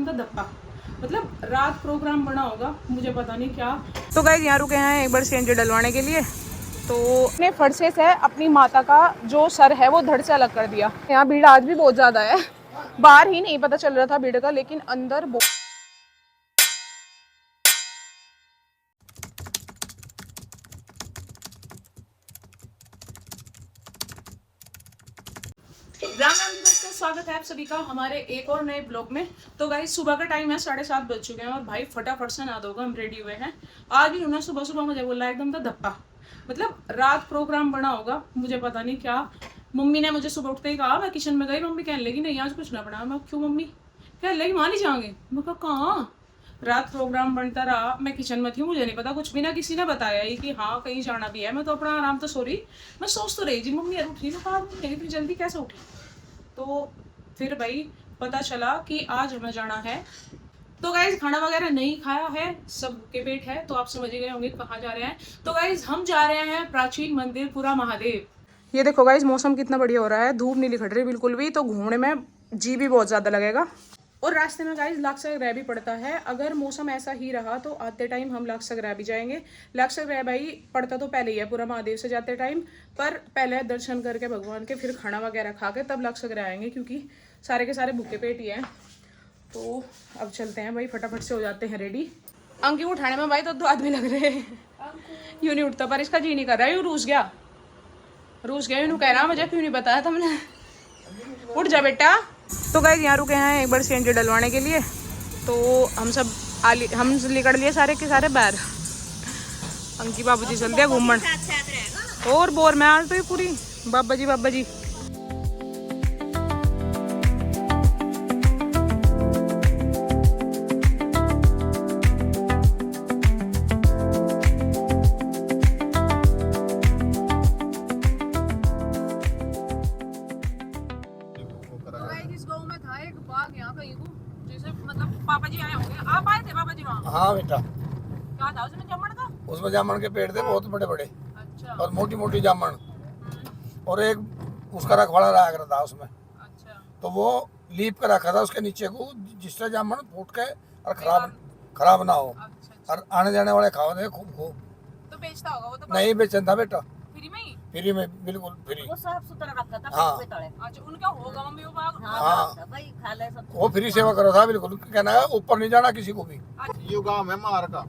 था धप्पा, मतलब रात प्रोग्राम बना होगा, मुझे पता नहीं क्या। तो गाइस यहाँ रुके हैं एक बार सीएनजी डलवाने के लिए। तो अपने फरसे से अपनी माता का जो सर है वो धड़ से अलग कर दिया। यहाँ भीड़ आज भी बहुत ज्यादा है, बाहर ही नहीं पता चल रहा था भीड़ का, लेकिन अंदर राम राम जी दोस्तों, स्वागत है आप सभी का हमारे एक और नए ब्लॉग में। तो गाइस सुबह का टाइम है, 7:30 बज चुके हैं और भाई फटाफट से नहा धोकर हम रेडी हुए हैं। आज भी उन्होंने सुबह सुबह मुझे बोला एकदम था धप्पा, मतलब रात प्रोग्राम बना होगा, मुझे पता नहीं क्या। मम्मी ने मुझे सुबह उठते ही कहा, मैं किचन में गई, मम्मी कहने लगी नहीं आज कुछ ना बना। मैं क्यों मम्मी? कहने लगी वहाँ नहीं जाएंगे। मैं कहा कहाँ? रात प्रोग्राम बनता रहा, मैं किचन में थी, मुझे नहीं पता कुछ भी, ना किसी ने बताया ही कि हाँ कहीं जाना भी है। मैं तो अपना आराम तो सो रही, मैं सोच तो रही जी मम्मी यार उठी, मैं कहा इतनी जल्दी कैसे उठी। तो फिर भाई पता चला कि आज हमें जाना है। तो गाइज खाना वगैरह नहीं खाया है, सब के पेट है, तो आप समझ गए होंगे कहाँ जा रहे हैं। तो गाइज हम जा रहे हैं प्राचीन मंदिर पुरा महादेव। ये देखो गाइज मौसम कितना बढ़िया हो रहा है, धूप नहीं निकल रही बिल्कुल भी, तो घूमने में जी भी बहुत ज़्यादा लगेगा। और रास्ते में गाइज लाक्सा ग्रह भी पड़ता है, अगर मौसम ऐसा ही रहा तो आते टाइम हम लाक्सा ग्रह भी जाएंगे। लाक्सा ग्रह भाई पड़ता तो पहले ही है पूरा महादेव से जाते टाइम, पर पहले दर्शन करके भगवान के फिर खाना वगैरह खा के तब लाक्सा ग्रह आएंगे, क्योंकि सारे के सारे भूखे पेट ही हैं। तो अब चलते हैं भाई, फटाफट से हो जाते हैं रेडी। अंकी उठाने में भाई तो 2 आदमी लग रहे हैं, यूँ नहीं उठता, पर इसका जी नहीं कर रहा है, यूँ रूस गया यूँ कह रहा मुझे क्यों नहीं बताया तुमने, उठ जा बेटा। तो गाइस यहाँ रुके हैं एक बार सीएनजी डलवाने के लिए। तो हम निकल लिए सारे के सारे बाहर। अंकी बाबूजी चल दिया घूमन और बोर में आज तो ये पूरी बाबा जी। पापा जी आए होंगे, आप आए थे पापा जी वहाँ? हाँ बेटा, क्या था उसमें जामन का? उसमें जामन के पेड़ थे बहुत बड़े बड़े। अच्छा। और मोटी मोटी जामन, और एक उसका रखवाड़ा रहा करता था उसमें। अच्छा। तो वो लीप कर रखा था उसके नीचे को, जिससे जामन फूट के और खराब ना हो। अच्छा। और आने जाने वाले खाओ दे खूब। तो बेचता होगा वो तो? नहीं बेचन था बेटा, फ्री में ही? फ्री में, बिल्कुल फ्री। वो साफ सुथरा रखता था। हाँ। अच्छा उनका होगा मम्मी पापा? हाँ भाई खा ले सब। वो फ्री सेवा करो था बिल्कुल, कहना है ऊपर नहीं जाना किसी को भी। ये गांव है मार का,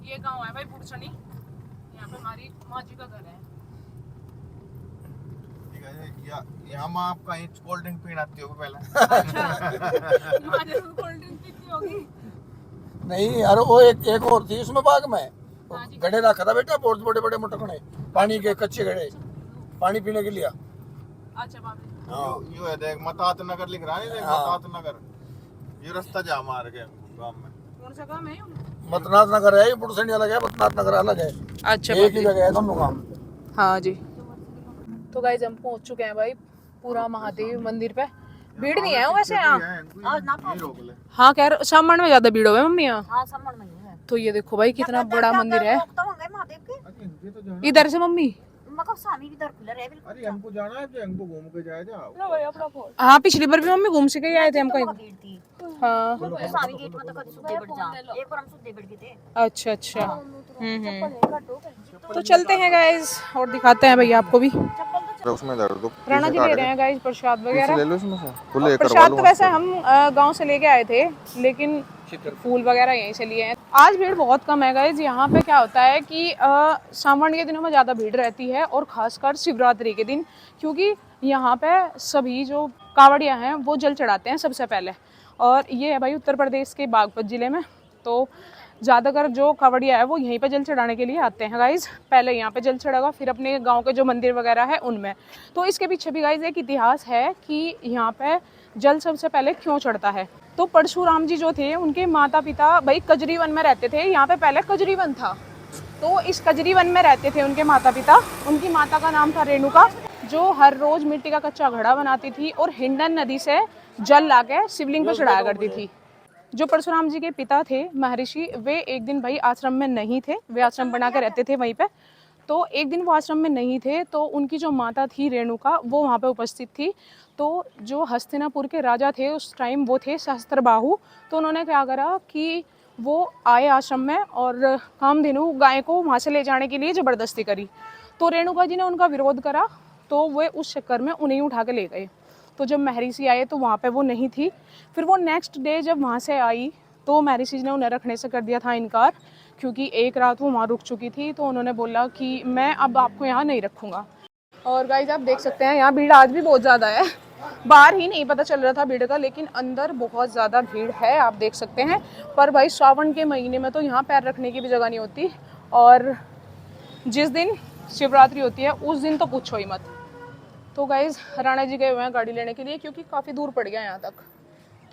ये गांव है भाई पुरसनी, यहाँ पे हमारी माँ जी का घर है। यहाँ माँ आप कहीं कोल्ड ड्रिंक पीना आती होगी पहले। माँ जी कोल्ड ड्रिंक पीती होगी। नहीं अरे वो एक और थी उसमें बाग में गड्ढे रखा था बेटा, बहुत बड़े बड़े मोटकने पानी के, कच्चे गड्ढे पानी पीने के लिए। अच्छा बाबा। हाँ यो है देख, मतात नगर लिख रहा है, देख मतात नगर, ये रास्ता जा मार के गांव में। कौन सा गांव है? मतनाथ नगर है, पुरसनी अलग है, मतनाथ नगर अलग है। अच्छा एक ही जगह है दोनों काम। हाँ जी। तो गाइस हम पहुंच चुके हैं भाई पूरा महादेव मंदिर पे। भीड़ नहीं है वैसे यहाँ? हाँ कह रहे सामान में ज्यादा भीड़ हो है मम्मी यहाँ। हाँ सामान में ही है। तो ये देखो भाई कितना बड़ा मंदिर है महादेव के। इधर से मम्मी। मतलब स्वामी भी इधर खुला है बिल्कुल। अरे हमको जाना है, हमको घूम के जाए जाओ। हाँ पिछली बार भी मम्मी घूम से के आए थे हम कहीं। हाँ स्वामी गेट में तो कभी सुधे बढ़ जा, एक बार हम सुधे बढ़ गए थे। अच्छा। तो चलते हैं गाइस और दिखाते हैं भैया आपको भी। उसमें दर्द दो राणा जी ले रहे हैं गाइस प्रसाद वगैरह। ले लो उसमें से, खुले प्रसाद तो वैसे हम गांव से लेके आए थे, लेकिन फूल वगैरह यहीं से लिए हैं। आज भीड़ बहुत कम है गाइस। यहाँ पे क्या होता है कि सावन के दिनों में ज़्यादा भीड़ रहती है, और ख़ासकर शिवरात्रि के दिन, क्योंकि यहाँ पे सभी जो कांवड़िया हैं वो जल चढ़ाते हैं सबसे पहले। और ये है भाई उत्तर प्रदेश के बागपत ज़िले में, तो ज़्यादातर जो कांवड़िया है वो यहीं पे जल चढ़ाने के लिए आते हैं गाइज। पहले यहाँ पे जल चढ़ेगा, फिर अपने गांव के जो मंदिर वगैरह है उनमें। तो इसके पीछे भी गाइज एक इतिहास है कि यहाँ पे जल सबसे पहले क्यों चढ़ता है। तो परशुराम जी जो थे उनके माता पिता भाई कजरी वन में रहते थे। यहाँ पे पहले कजरी वन था, तो इस कजरी वन में रहते थे उनके माता पिता। उनकी माता का नाम था रेणुका, जो हर रोज मिट्टी का कच्चा घड़ा बनाती थी और हिंडन नदी से जल लाके शिवलिंग पर चढ़ाया करती थी। जो परशुराम जी के पिता थे महर्षि, वे एक दिन भाई आश्रम में नहीं थे, वे आश्रम बना के रहते थे वहीं पे। तो एक दिन वो आश्रम में नहीं थे, तो उनकी जो माता थी रेणुका वो वहाँ पे उपस्थित थी। तो जो हस्तिनापुर के राजा थे उस टाइम वो थे सहस्त्रबाहु। तो उन्होंने क्या करा कि वो आए आश्रम में और कामधेनु गाय को वहाँ से ले जाने के लिए ज़बरदस्ती करी। तो रेणुका जी ने उनका विरोध करा, तो वे उस चक्कर में उन्हें उठा के ले गए। तो जब महर्षि आए तो वहाँ पे वो नहीं थी। फिर वो नेक्स्ट डे जब वहाँ से आई तो महर्षि ने उन्हें रखने से कर दिया था इनकार, क्योंकि एक रात वो वहाँ रुक चुकी थी। तो उन्होंने बोला कि मैं अब आपको यहाँ नहीं रखूँगा। और गाइस आप देख सकते हैं यहाँ भीड़ आज भी बहुत ज़्यादा है। बाहर ही नहीं पता चल रहा था भीड़ का, लेकिन अंदर बहुत ज़्यादा भीड़ है, आप देख सकते हैं। पर भाई सावन के महीने में तो यहाँ पैर रखने की भी जगह नहीं होती, और जिस दिन शिवरात्रि होती है उस दिन तो पूछो ही मत। तो गाइज राणा जी गए हुए हैं गाड़ी लेने के लिए, क्योंकि काफ़ी दूर पड़ गया यहाँ तक।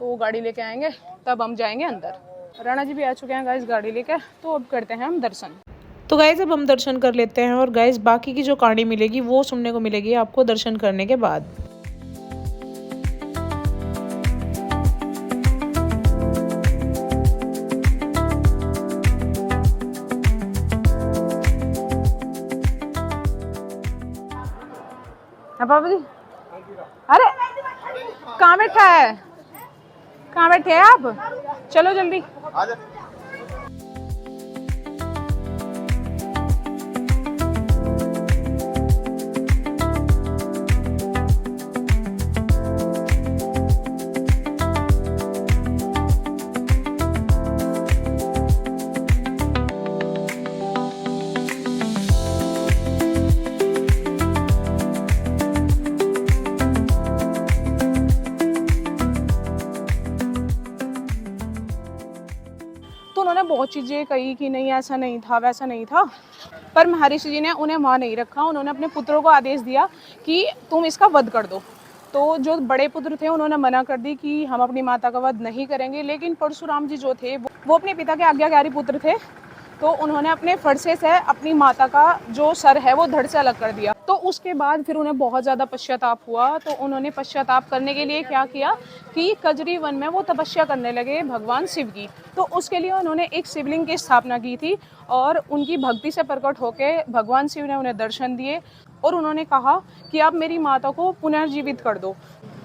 तो गाड़ी लेके आएंगे तब हम जाएंगे अंदर। राणा जी भी आ चुके हैं गाइज गाड़ी लेके। तो अब करते हैं हम दर्शन। तो गाइज अब हम दर्शन कर लेते हैं, और गाइज बाकी की जो कहानी मिलेगी वो सुनने को मिलेगी आपको दर्शन करने के बाद। बाबा जी, अरे कहाँ बैठा है, कहाँ बैठे हैं आप? चलो जल्दी। आजा। उन्होंने बहुत चीज़ें कही कि नहीं ऐसा नहीं था वैसा नहीं था, पर महर्षि जी ने उन्हें वहाँ नहीं रखा। उन्होंने अपने पुत्रों को आदेश दिया कि तुम इसका वध कर दो। तो जो बड़े पुत्र थे उन्होंने मना कर दी कि हम अपनी माता का वध नहीं करेंगे। लेकिन परशुराम जी जो थे वो अपने पिता के आज्ञाकारी पुत्र थे, तो उन्होंने अपने फरसे से अपनी माता का जो सर है वो धड़ से अलग कर दिया। तो उसके बाद फिर उन्हें बहुत ज़्यादा पश्चाताप हुआ। तो उन्होंने पश्चाताप करने के लिए क्या किया कि कजरी वन में वो तपस्या करने लगे भगवान शिव की। तो उसके लिए उन्होंने एक शिवलिंग की स्थापना की थी, और उनकी भक्ति से प्रकट होकर भगवान शिव ने उन्हें दर्शन दिए और उन्होंने कहा कि आप मेरी माता को पुनर्जीवित कर दो।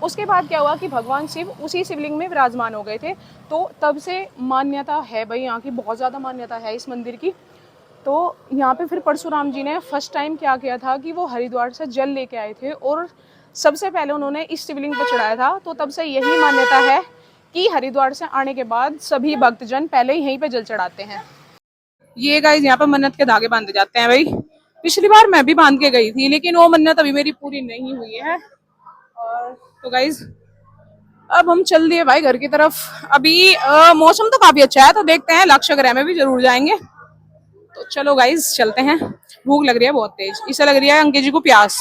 उसके बाद क्या हुआ कि भगवान शिव उसी शिवलिंग में विराजमान हो गए थे। तो तब से मान्यता है भाई, यहाँ की बहुत ज़्यादा मान्यता है इस मंदिर की। तो यहाँ पे फिर परशुराम जी ने फर्स्ट टाइम क्या किया था कि वो हरिद्वार से जल लेके आए थे और सबसे पहले उन्होंने इस शिवलिंग पर चढ़ाया था। तो तब से यही मान्यता है कि हरिद्वार से आने के बाद सभी भक्तजन पहले ही यहीं पे जल चढ़ाते हैं। ये गाइस यहाँ पे मन्नत के धागे बांधे जाते हैं भाई। पिछली बार मैं भी बांध के गई थी, लेकिन वो मन्नत अभी मेरी पूरी नहीं हुई है। और तो गाइस अब हम चल दिए भाई घर की तरफ। अभी मौसम तो काफी अच्छा है, तो देखते हैं लक्ष्य ग्रह में भी जरूर जाएंगे। तो चलो गाइस चलते हैं। भूख लग रही है बहुत तेज, इसे लग रही है अंकित जी को प्यास।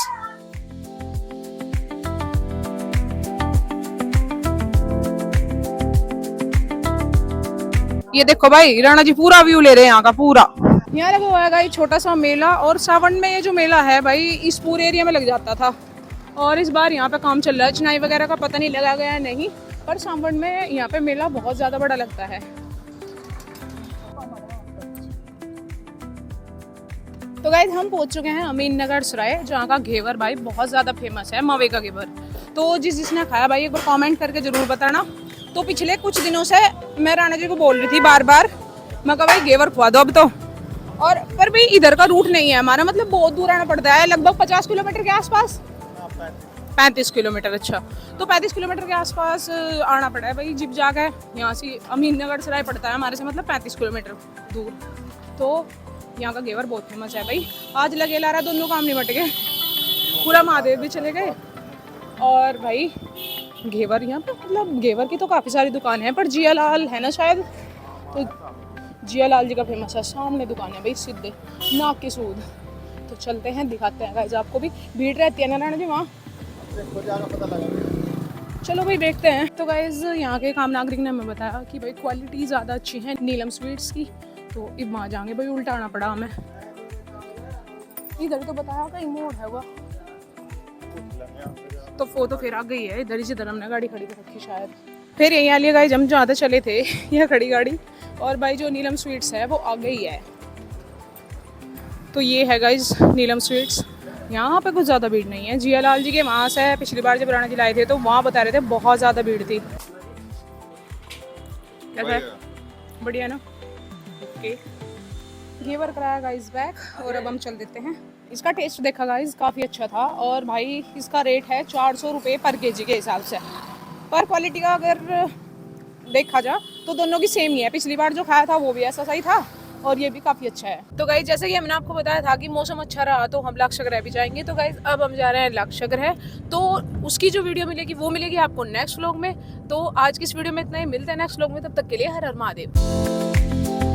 ये देखो भाई राणा जी पूरा व्यू ले रहे हैं यहाँ का पूरा। यहाँ लगा हुआ है भाई छोटा सा मेला, और सावन में ये जो मेला है भाई इस पूरे एरिया में लग जाता था, और इस बार यहाँ पे काम चल रहा है चिनाई वगैरह का, पता नहीं लगा गया है नहीं, पर सावन में यहाँ पे मेला बहुत ज्यादा बड़ा लगता है। तो गाइस हम पहुंच चुके हैं अमीन नगर सराय, जहाँ का घेवर भाई बहुत ज्यादा फेमस है, मवे का घेवर। तो जिसने खाया भाई एक बार कमेंट करके जरूर बताना। तो पिछले कुछ दिनों से मैं राणा जी को बोल रही थी बार बार, मैं कहा भाई घेवर खुआ दो अब तो। और पर भाई इधर का रूट नहीं है हमारा, मतलब बहुत दूर आना पड़ता है, लगभग 50 किलोमीटर के आसपास, 35 किलोमीटर। अच्छा, तो 35 किलोमीटर के आसपास आना पड़ा है भाई जिप जाके। यहाँ से अमीन नगर सराय पड़ता है हमारे से, मतलब 35 किलोमीटर दूर। तो यहाँ का घेवर बहुत फेमस है भाई। आज लगे ला रहा, दोनों काम निपट गए, पूरा महादेव भी चले गए। और भाई घेवर यहाँ पे, मतलब घेवर की तो काफ़ी सारी दुकान है, पर जिया लाल है ना शायद, तो जिया लाल जी का फेमस है। सामने दुकान है भाई सीधे नाक की सूद। तो चलते हैं दिखाते हैं गाइस आपको भी। भीड़ रहती है ना राणा जी वहाँ, चलो भाई देखते हैं। तो गाइस यहाँ के काम नागरिक ने हमें बताया कि भाई क्वालिटी ज़्यादा अच्छी है नीलम स्वीट्स की, तो अब वहाँ जाएंगे भाई। उल्टा आना पड़ा हमें, इधर तो बताया कहीं मोड़ है वो, तो वो तो फिर आ गई है इधर ही जिधर हमने गाड़ी खड़ी कर रखी शायद। फिर यहीं आ लिया गाइस, हम जहाँ चले थे यह खड़ी गाड़ी, और भाई जो नीलम स्वीट्स है वो आ गई है। तो ये है गाइज नीलम स्वीट्स। यहाँ पे कुछ ज़्यादा भीड़ नहीं है। जिया लाल जी के वहाँ से पिछली बार जब राणा जी लाए थे तो वहाँ बता रहे थे बहुत ज़्यादा भीड़ थी। कैसा है? बढ़िया ना? ओके, ये वर्क कराया गाइज बैग और अब हम चल देते हैं। इसका टेस्ट देखा गाइज काफ़ी अच्छा था और भाई इसका रेट है 400 रुपये पर केजी के हिसाब से। पर क्वालिटी का अगर देखा जा तो दोनों की सेम ही है। पिछली बार जो खाया था वो भी ऐसा सही था और ये भी काफ़ी अच्छा है। तो गाइज जैसे कि हमने आपको बताया था कि मौसम अच्छा रहा तो हम लाक्षागृह भी जाएंगे। तो गाइज अब हम जा रहे हैं लाक्षागृह, तो उसकी जो वीडियो मिलेगी वो मिलेगी आपको नेक्स्ट व्लॉग में। तो आज की इस वीडियो में इतना ही, मिलते हैं नेक्स्ट व्लॉग में। तब तक के लिए हर हर महादेव।